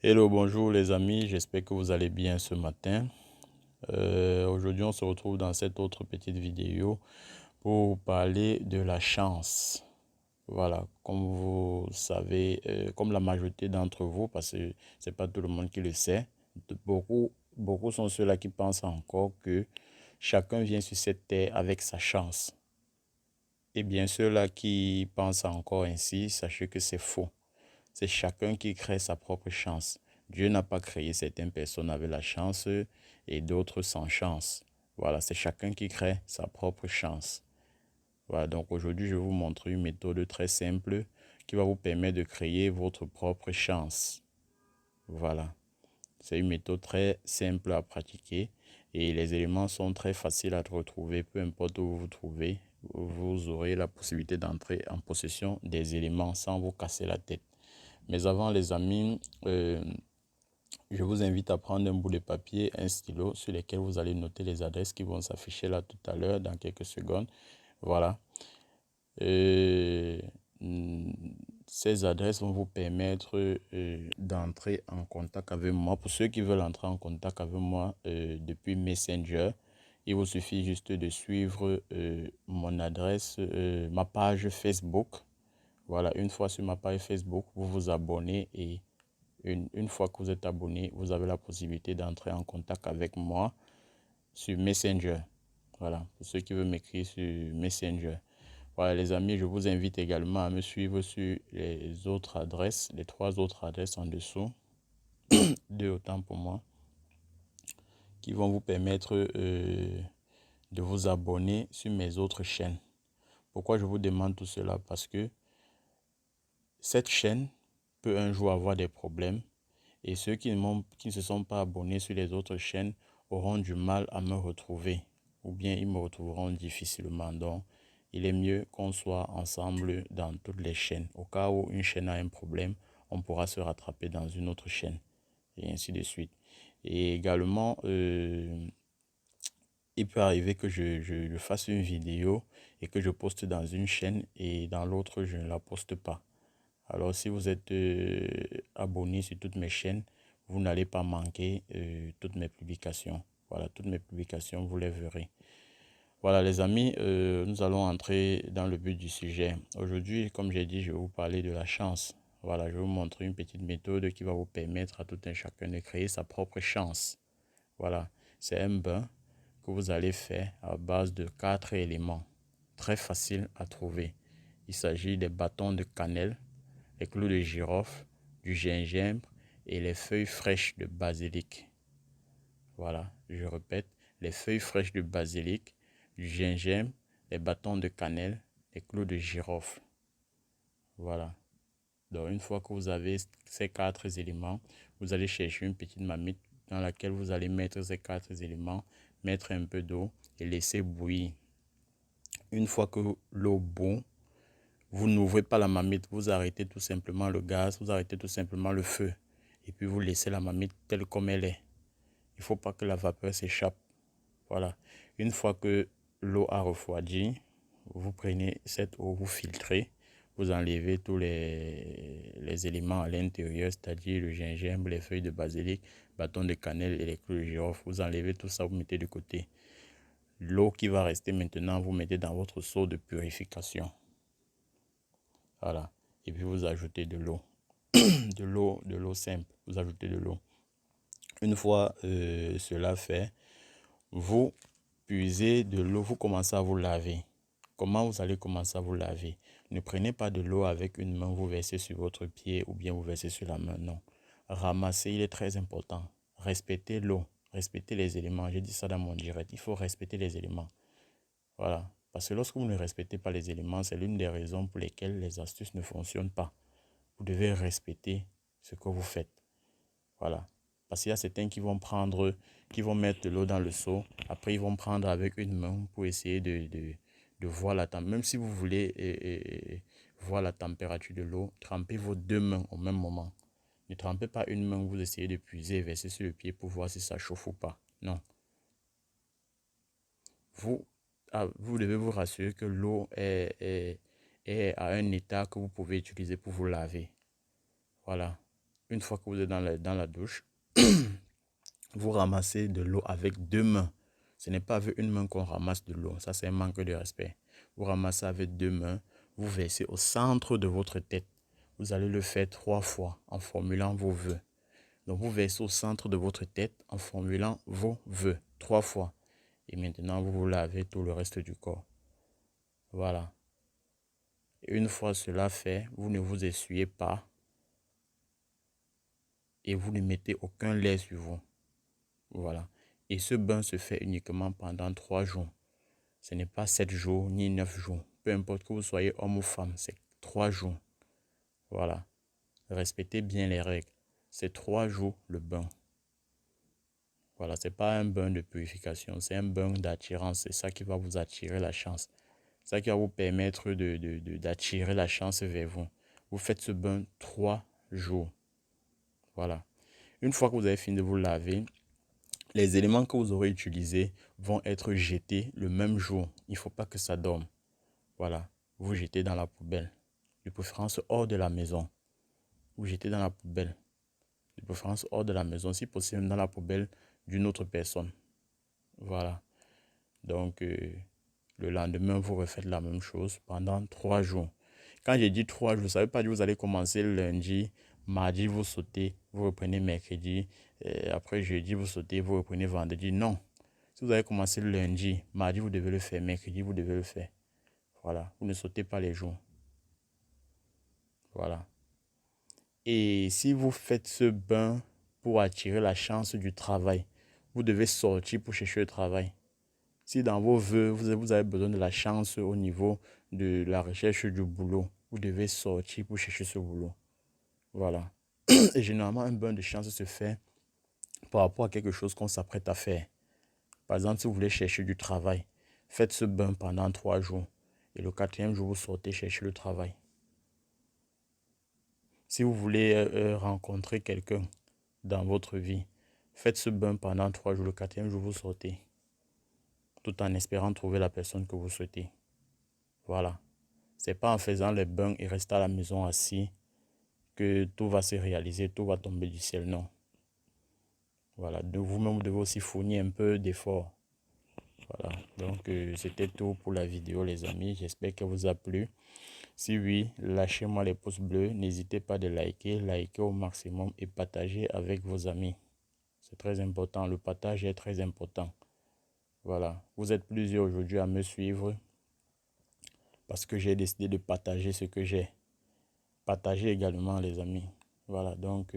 Hello, bonjour les amis, j'espère que vous allez bien ce matin. Aujourd'hui, on se retrouve dans cette autre petite vidéo pour vous parler de la chance. Voilà, comme vous savez, comme la majorité d'entre vous, parce que c'est pas tout le monde qui le sait, beaucoup sont ceux-là qui pensent encore que chacun vient sur cette terre avec sa chance. Et bien ceux-là qui pensent encore ainsi, sachez que c'est faux. C'est chacun qui crée sa propre chance. Dieu n'a pas créé certaines personnes avec la chance et d'autres sans chance. Voilà, c'est chacun qui crée sa propre chance. Voilà, donc aujourd'hui, je vais vous montrer une méthode très simple qui va vous permettre de créer votre propre chance. Voilà, c'est une méthode très simple à pratiquer et les éléments sont très faciles à retrouver, peu importe où vous vous trouvez. Vous aurez la possibilité d'entrer en possession des éléments sans vous casser la tête. Mais avant, les amis, je vous invite à prendre un bout de papier, un stylo sur lesquels vous allez noter les adresses qui vont s'afficher là tout à l'heure dans quelques secondes. Voilà. Euh, Ces adresses vont vous permettre d'entrer en contact avec moi. Pour ceux qui veulent entrer en contact avec moi depuis Messenger, il vous suffit juste de suivre mon adresse, ma page Facebook. Voilà, une fois sur ma page Facebook, vous vous abonnez et une fois que vous êtes abonné, vous avez la possibilité d'entrer en contact avec moi sur Messenger. Voilà, pour ceux qui veulent m'écrire sur Messenger. Voilà, les amis, je vous invite également à me suivre sur les autres adresses, les 3 autres adresses en dessous, 2 autant pour moi, qui vont vous permettre de vous abonner sur mes autres chaînes. Pourquoi je vous demande tout cela? Parce que cette chaîne peut un jour avoir des problèmes. Et ceux qui ne se sont pas abonnés sur les autres chaînes auront du mal à me retrouver. Ou bien ils me retrouveront difficilement. Donc, il est mieux qu'on soit ensemble dans toutes les chaînes. Au cas où une chaîne a un problème, on pourra se rattraper dans une autre chaîne. Et ainsi de suite. Et également, il peut arriver que je fasse une vidéo et que je poste dans une chaîne et dans l'autre, je ne la poste pas. Alors, si vous êtes abonné sur toutes mes chaînes, vous n'allez pas manquer toutes mes publications. Voilà, toutes mes publications, vous les verrez. Voilà, les amis, nous allons entrer dans le but du sujet. Aujourd'hui, comme j'ai dit, je vais vous parler de la chance. Voilà, je vais vous montrer une petite méthode qui va vous permettre à tout un chacun de créer sa propre chance. Voilà, c'est un bain que vous allez faire à base de 4 éléments. Très facile à trouver. Il s'agit des bâtons de cannelle, les clous de girofle, du gingembre et les feuilles fraîches de basilic. Voilà, je répète, les feuilles fraîches de basilic, du gingembre, les bâtons de cannelle, les clous de girofle. Voilà. Donc, une fois que vous avez ces 4 éléments, vous allez chercher une petite marmite dans laquelle vous allez mettre ces 4 éléments, mettre un peu d'eau et laisser bouillir. Une fois que l'eau bout, vous n'ouvrez pas la marmite, vous arrêtez tout simplement le gaz, vous arrêtez tout simplement le feu. Et puis vous laissez la marmite telle comme elle est. Il ne faut pas que la vapeur s'échappe. Voilà. Une fois que l'eau a refroidi, vous prenez cette eau, vous filtrez, vous enlevez tous les éléments à l'intérieur, c'est-à-dire le gingembre, les feuilles de basilic, bâton de cannelle et les clous de girofle. Vous enlevez tout ça, vous mettez de côté. L'eau qui va rester maintenant, vous mettez dans votre seau de purification. Voilà. Et puis vous ajoutez de l'eau. De l'eau simple. Vous ajoutez de l'eau. Une fois cela fait, vous puisez de l'eau, vous commencez à vous laver. Comment vous allez commencer à vous laver? Ne prenez pas de l'eau avec une main, vous versez sur votre pied ou bien vous versez sur la main. Non. Ramassez, il est très important. Respectez l'eau, respectez les éléments. J'ai dit ça dans mon direct. Il faut respecter les éléments. Voilà. Parce que lorsque vous ne respectez pas les éléments, c'est l'une des raisons pour lesquelles les astuces ne fonctionnent pas. Vous devez respecter ce que vous faites. Voilà. Parce qu'il y a certains qui vont mettre de l'eau dans le seau. Après, ils vont prendre avec une main pour essayer de voir la température. Même si vous voulez voir la température de l'eau, trempez vos 2 mains au même moment. Ne trempez pas une main, vous essayez de puiser et verser sur le pied pour voir si ça chauffe ou pas. Non. Vous devez vous rassurer que l'eau est à un état que vous pouvez utiliser pour vous laver. Voilà. une fois que vous êtes dans la douche, vous ramassez de l'eau avec 2 mains. Ce n'est pas avec une main qu'on ramasse de l'eau. Ça, c'est un manque de respect. Vous ramassez avec 2 mains. Vous versez au centre de votre tête. Vous allez le faire 3 fois en formulant vos vœux. Donc, vous versez au centre de votre tête en formulant vos vœux 3 fois. Et maintenant, vous vous lavez tout le reste du corps. Voilà. Et une fois cela fait, vous ne vous essuyez pas et vous ne mettez aucun lait sur vous. Voilà. Et ce bain se fait uniquement pendant 3 jours. Ce n'est pas 7 jours ni 9 jours. Peu importe que vous soyez homme ou femme, c'est 3 jours. Voilà. Respectez bien les règles. C'est 3 jours le bain. Voilà, c'est pas un bain de purification, c'est un bain d'attirance. C'est ça qui va vous attirer la chance. C'est ça qui va vous permettre d'attirer la chance vers vous. Vous faites ce bain 3 jours. Voilà. Une fois que vous avez fini de vous laver, les éléments que vous aurez utilisés vont être jetés le même jour. Il ne faut pas que ça dorme. Voilà. Vous jetez dans la poubelle. De préférence hors de la maison. Vous jetez dans la poubelle. De préférence hors de la maison. Si possible, dans la poubelle d'une autre personne. Voilà. Donc, le lendemain, vous refaites la même chose pendant 3 jours. Quand j'ai dit 3 jours, ça ne veut pas dire que vous allez commencer le lundi, mardi, vous sautez, vous reprenez mercredi, après jeudi, vous sautez, vous reprenez vendredi. Non. Si vous avez commencé le lundi, mardi, vous devez le faire, mercredi, vous devez le faire. Voilà. Vous ne sautez pas les jours. Voilà. Et si vous faites ce bain pour attirer la chance du travail, vous devez sortir pour chercher le travail. Si dans vos vœux, vous avez besoin de la chance au niveau de la recherche du boulot, vous devez sortir pour chercher ce boulot. Voilà. Et généralement, un bain de chance se fait par rapport à quelque chose qu'on s'apprête à faire. Par exemple, si vous voulez chercher du travail, faites ce bain pendant 3 jours. Et le 4e jour, vous sortez chercher le travail. Si vous voulez rencontrer quelqu'un dans votre vie, faites ce bain pendant 3 jours. Le 4e jour, vous sortez. Tout en espérant trouver la personne que vous souhaitez. Voilà. C'est pas en faisant les bains et rester à la maison assis que tout va se réaliser, tout va tomber du ciel. Non. Voilà. De vous-même, vous devez aussi fournir un peu d'effort. Voilà. Donc, c'était tout pour la vidéo, les amis. J'espère qu'elle vous a plu. Si oui, lâchez-moi les pouces bleus. N'hésitez pas de liker, liker au maximum et partager avec vos amis. C'est très important. Le partage est très important. Voilà. Vous êtes plusieurs aujourd'hui à me suivre parce que j'ai décidé de partager ce que j'ai. Partagez également, les amis. Voilà. Donc,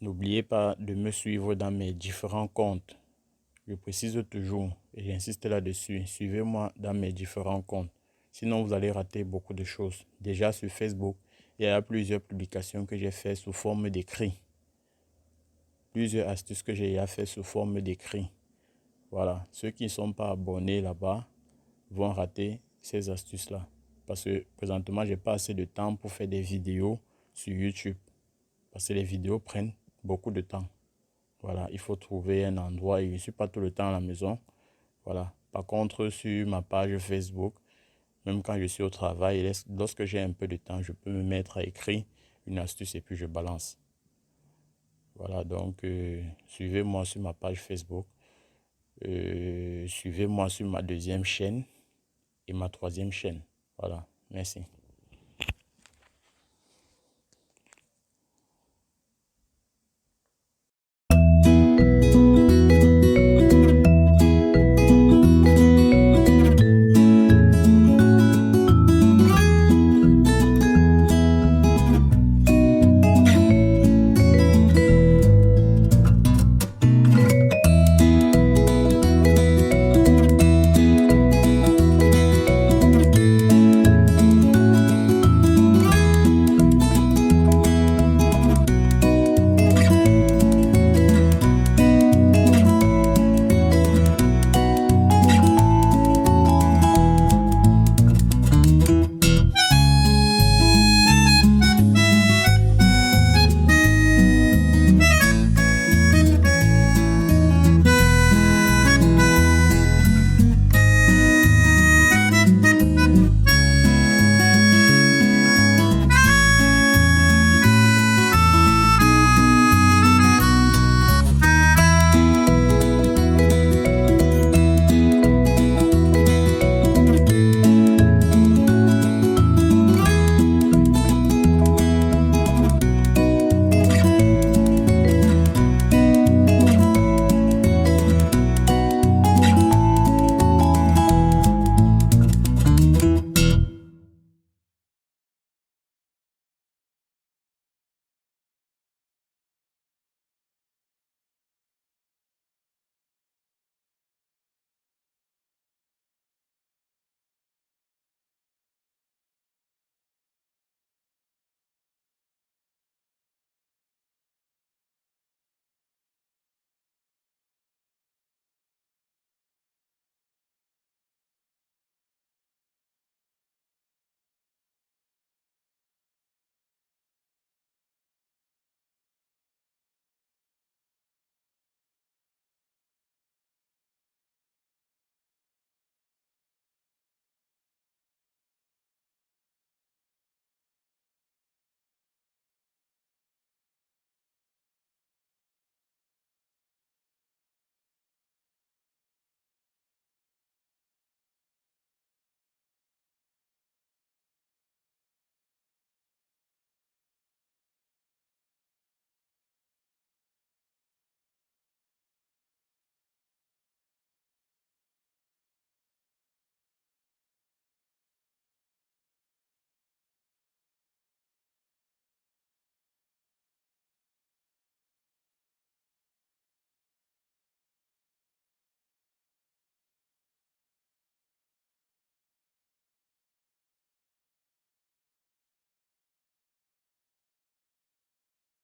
n'oubliez pas de me suivre dans mes différents comptes. Je précise toujours et j'insiste là-dessus. Suivez-moi dans mes différents comptes. Sinon, vous allez rater beaucoup de choses. Déjà sur Facebook, il y a plusieurs publications que j'ai faites sous forme d'écrit. Plusieurs astuces que j'ai fait sous forme d'écrit. Voilà. Ceux qui ne sont pas abonnés là-bas vont rater ces astuces-là. Parce que présentement, je n'ai pas assez de temps pour faire des vidéos sur YouTube. Parce que les vidéos prennent beaucoup de temps. Voilà, il faut trouver un endroit et je ne suis pas tout le temps à la maison. Voilà. Par contre, sur ma page Facebook, même quand je suis au travail, lorsque j'ai un peu de temps, je peux me mettre à écrire une astuce et puis je balance. Voilà, donc suivez-moi sur ma page Facebook. Suivez-moi sur ma 2e chaîne et ma 3e chaîne. Voilà, merci.